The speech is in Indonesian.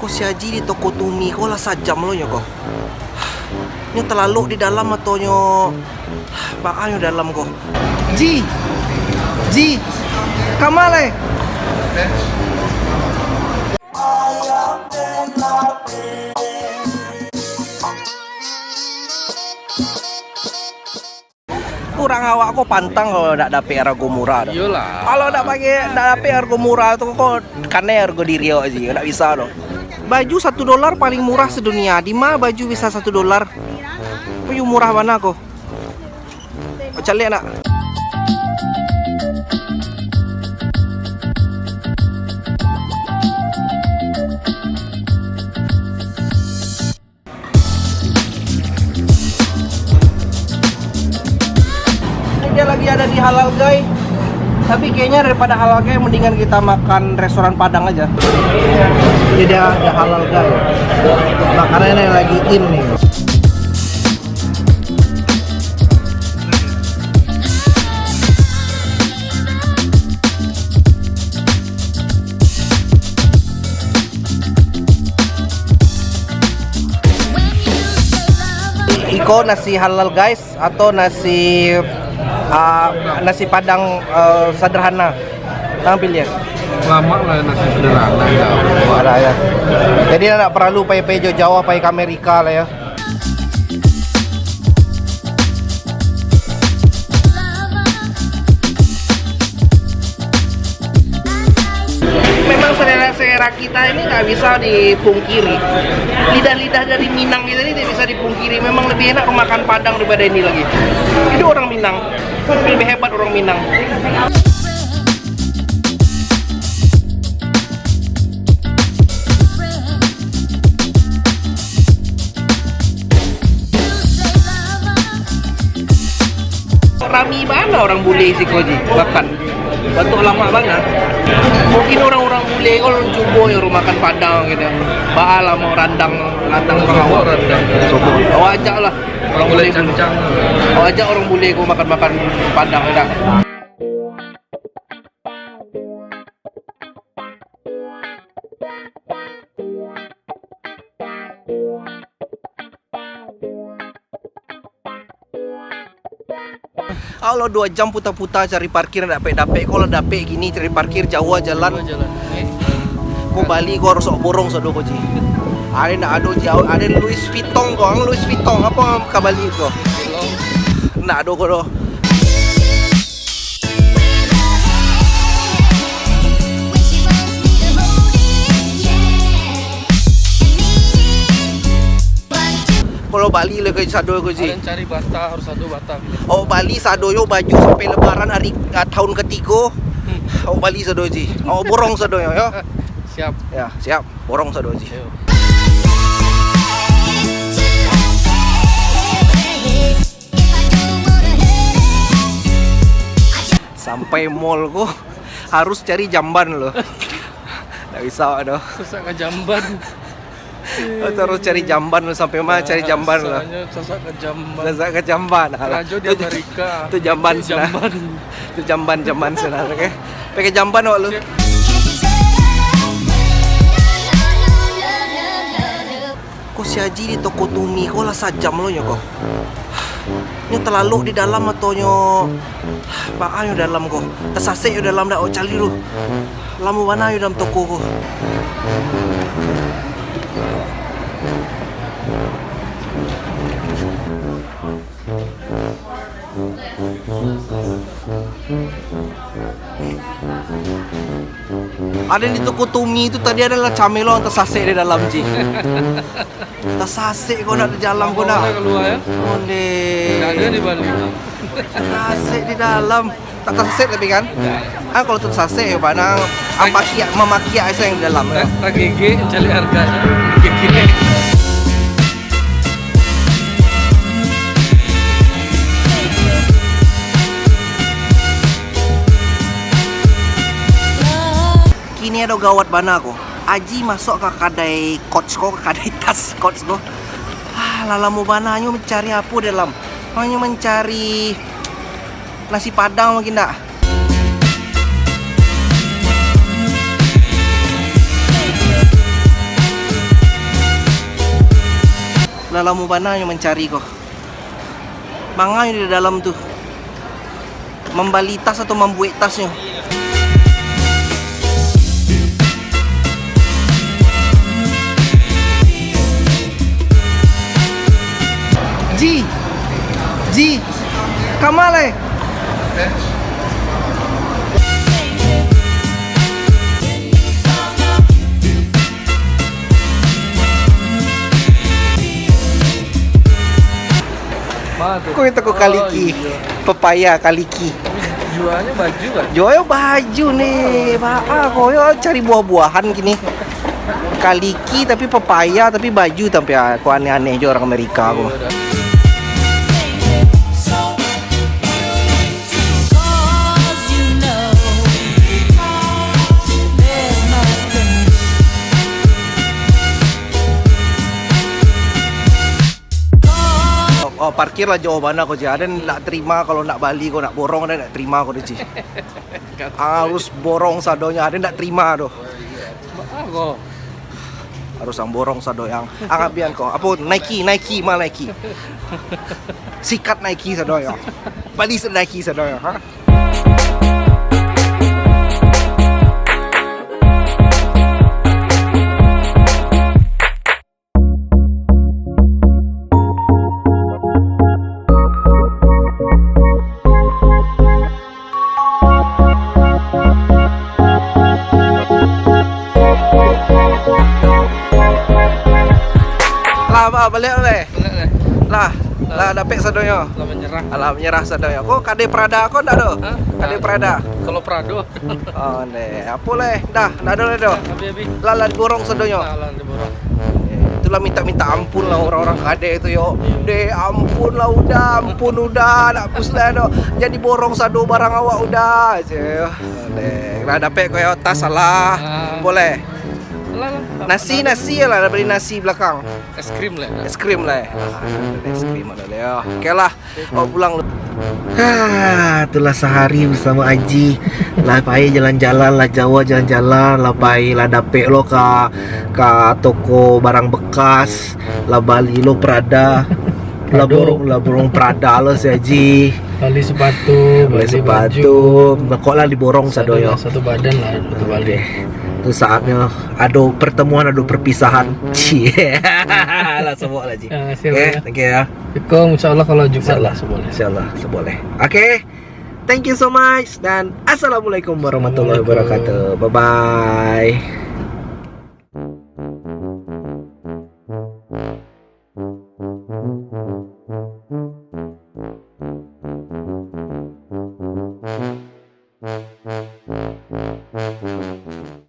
Kok si Haji di toko Tumi kok lah sajam lo nyo kok. Nyo terlalu di dalam atau nyo baan nyo dalam kok. Ji, kamale. Kurang awak kok pantang kalau nak dapet harga murah. Iyalah. Kalau nak dapet harga murah tuh kok karena harga diri aja, nggak bisa loh. Baju $1 paling murah sedunia. Di mana baju bisa $1? Baju murah mana kok? Cari nak. Dia lagi ada di Halal Guy, tapi kayaknya daripada Halal Guy mendingan kita makan restoran Padang aja. Jadi ada Halal Guy, makanannya lagi in nih. Iko nasi halal guys atau nasi Padang sederhana, ambil ya. Lama lah nasi sederhana ya. Ada ya. Jadi tidak perlu pakai jauh-jauh pakai ke Amerika lah ya. Memang selera kita ini nggak bisa dipungkiri. Lidah-lidah dari Minang kita ini tidak bisa dipungkiri. Memang lebih enak makan Padang daripada ini lagi. Itu orang Minang, lebih hebat orang Minang. Rami mana orang bule sih koji makan batuk lama banget. Mungkin orang-orang bule kalau coba yang makan Padang gitu. Baal mau randang pengawal randang. Awak ajak lah orang bule cancang. Awak ajak orang bule ku makan Padang dah. Kalau 2 jam putar-putar cari parkir dapet. Kalau dapet gini cari parkir jauh jalan. Kau Bali kau harus borong sado kau ji. Ada nak ado jauh. Ada Louis Vuitton apa ke Bali kau? Nak ado kau doh. Kalau Bali lagi sado kau ji. Cari bata harus sado bata. Oh Bali sado yo baju sampai lebaran hari tahun ketiga. Oh Bali sado ji. Oh borong sado yo. Siap. Ya, siap. Borong sado ji. Ayo. Sampai mall kok harus cari jamban loh. Nggak bisa aduh. Susah ke jamban. Terus cari jamban loh sampai mana cari jamban loh. Susah ke jamban. Susah ke jamban. Rajo di Amerika. Itu jamban sana. Itu jamban sana, oke. Pakai jamban wak lu. Kok si Haji di toko Tumi kok lah sajam lo kok. Nyo terlalu di dalam atau nyo baan nyo dalam kok. Tersasik nyo dalam dah cali lu. Lamu mana nyo dalam toko kok. Ada di toko Tumi itu tadi adalah camelo yang tersasik di dalam ji. Tersasik kau nak di dalam kau nak. Keluar ya. Onde. Nggak ada di Bali. Tersasik di dalam. Tak tersasik tapi kan? Kalau tersasik ya mana memaki saya yang di dalam. Tak gigi cari harganya. Gigi. Kini ada gawat bana ko. Aji masuk ke kadai coach ko, ke kadai tas coach ko. Lalamu bana nyo mencari apa dalam? Hanya mencari nasi Padang mungkin tak? Lalamu bana yang mencari ko. Mga yung di dalam tuh. Membali tas atau membuat tasnya. Ji, Kamal Mana tuh? Kau itu kok kaliki, pepaya kaliki. Jualnya baju kan? Jual baju nih, kau cari buah-buahan gini. Kaliki tapi pepaya tapi baju tapi aku aneh-aneh aja orang Amerika aku. Oh, parkir lah jawaban aku je. Ada nak terima kalau nak balik kau nak borong ada nak terima kau je. Harus borong sadonya ada nak terima doh. Kok. Harus ang borong sado yang angabian ko. Apo Nike mal Nike. Sikat Nike sado yang. Bali sa Nike sado yang, ha? Balik oleh. Lah dapat sadonya. Lah menyerah. Alah menyerah sadonya. Kok kade Prada kok ndak do? Kade Prada. Kalau Prado. Oh, ne. Apa leh? Dah, ndak do le do. Abi. Lah borong sadonya. Lah diborong. Itulah minta ampun lah orang-orang kade itu yo. De ampun lah udah nak puslah do. Jadi borong sado barang awak udah aje. Lah dapat koyo tas salah. Boleh. Nasi lah, beli nasi belakang. Es krim lah. Es krim lah. Es krim ada ya. Oke lah. Mau pulang. Itulah sehari bersama Aji. Lah pai jalan-jalan lah Jawa jalan-jalan lah pai lah dapet lo ke toko barang bekas. Lah bali lo Prada. Lah borong Prada lo si Aji. Beli sepatu, Kok lah diborong sadoyo. Satu badan lah, satu balik. Itu saatnya ada pertemuan, ada perpisahan. Cie. Lah semua lah Ji. Oke, thank you ya. Insyaallah kalau Jumat lah seboleh. Insyaallah seboleh. Oke. Thank you so much dan assalamualaikum warahmatullahi wabarakatuh. Bye bye.